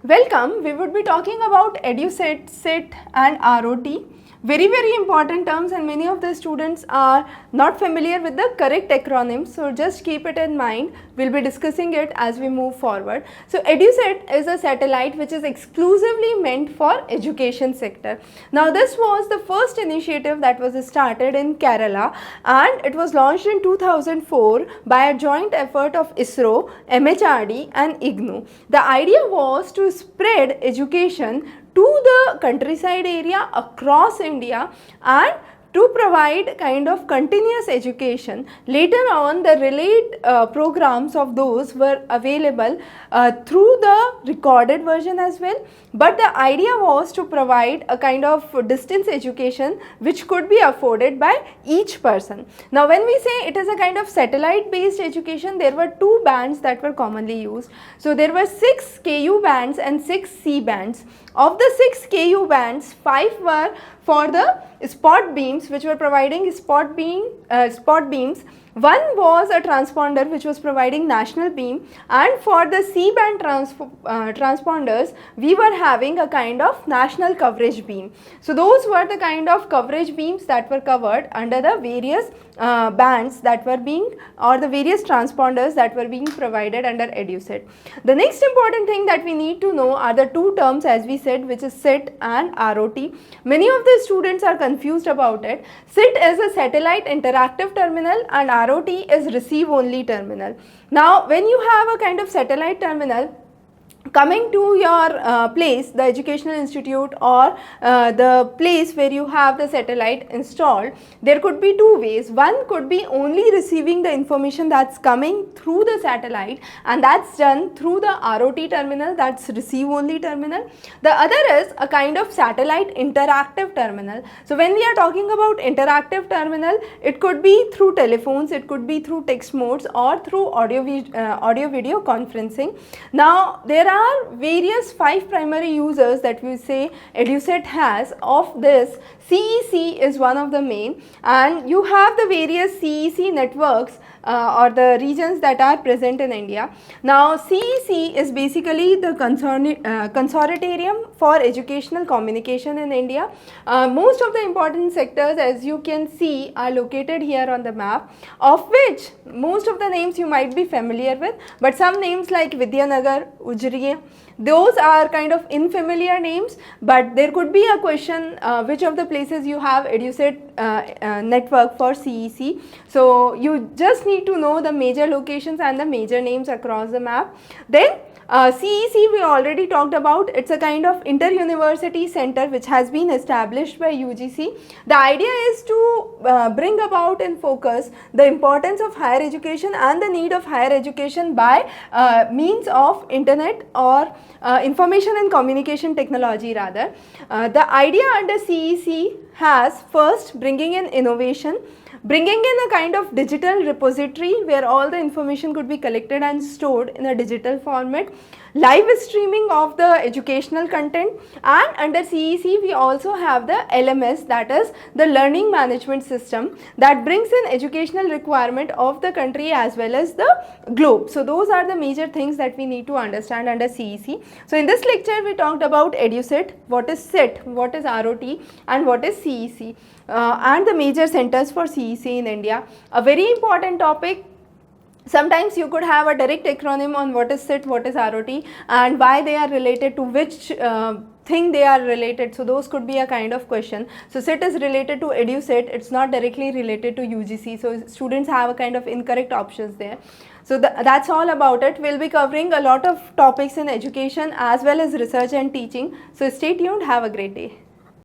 Welcome. We would be talking about EduSAT, SIT and ROT. Very important terms, and many of the students are not familiar with the correct acronyms. So just keep it in mind. We'll be discussing it as we move forward. So EduSAT is a satellite which is exclusively meant for education sector. Now this was the first initiative that was started in Kerala, and it was launched in 2004 by a joint effort of ISRO, MHRD and IGNOU. The idea was to spread education to the countryside area across India and to provide kind of continuous education. Later on, the related programs of those were available through the recorded version as well, but the idea was to provide a kind of distance education which could be afforded by each person. Now when we say it is a kind of satellite based education, there were two bands that were commonly used. So there were 6 KU bands and 6 C bands. Of the 6 KU bands, 5 were for the spot beams, which were providing spot beams. One was a transponder which was providing national beam, and for the C band transponders we were having a kind of national coverage beam. So those were the kind of coverage beams that were covered under the various bands that were being, or the various transponders that were being provided under EduSAT. The next important thing that we need to know are the two terms, as we said, which is SIT and ROT. Many of the students are confused about it. SIT is a satellite interactive terminal and ROT is receive only terminal. Now when you have a kind of satellite terminal coming to your place, the educational institute or the place where you have the satellite installed, there could be two ways. One could be only receiving the information that's coming through the satellite, and that's done through the ROT terminal, that's receive only terminal. The other is a kind of satellite interactive terminal. So when we are talking about interactive terminal, it could be through telephones, it could be through text modes or through audio video conferencing. Now there are various 5 primary users that we say EduSAT has. Of this, CEC is one of the main, and you have the various CEC networks or the regions that are present in India. Now CEC is basically the consortium for educational communication in India. Most of the important sectors, as you can see, are located here on the map, of which most of the names you might be familiar with, but some names like Vidyanagar, Ujjari, those are kind of unfamiliar names, but there could be a question which of the places you have EduSAT network for CEC. So you just need to know the major locations and the major names across the map. Then CEC we already talked about. It's a kind of inter-university center which has been established by UGC. The idea is to bring about and focus the importance of higher education and the need of higher education by means of internet or information and communication technology rather. The idea under CEC has first bringing in innovation, bringing in a kind of digital repository where all the information could be collected and stored in a digital format, live streaming of the educational content, and under CEC we also have the LMS, that is the learning management system, that brings in educational requirement of the country as well as the globe. So those are the major things that we need to understand under CEC. So in this lecture we talked about EduSAT, what is SIT, what is ROT and what is CEC. And the major centers for CEC in India. A very important topic. Sometimes you could have a direct acronym on what is SIT, what is ROT, and why they are related to which thing they are related. So those could be a kind of question. So SIT is related to EduSAT, it's not directly related to UGC. So students have a kind of incorrect options there. So that's all about it. We'll be covering a lot of topics in education as well as research and teaching. So stay tuned. Have a great day.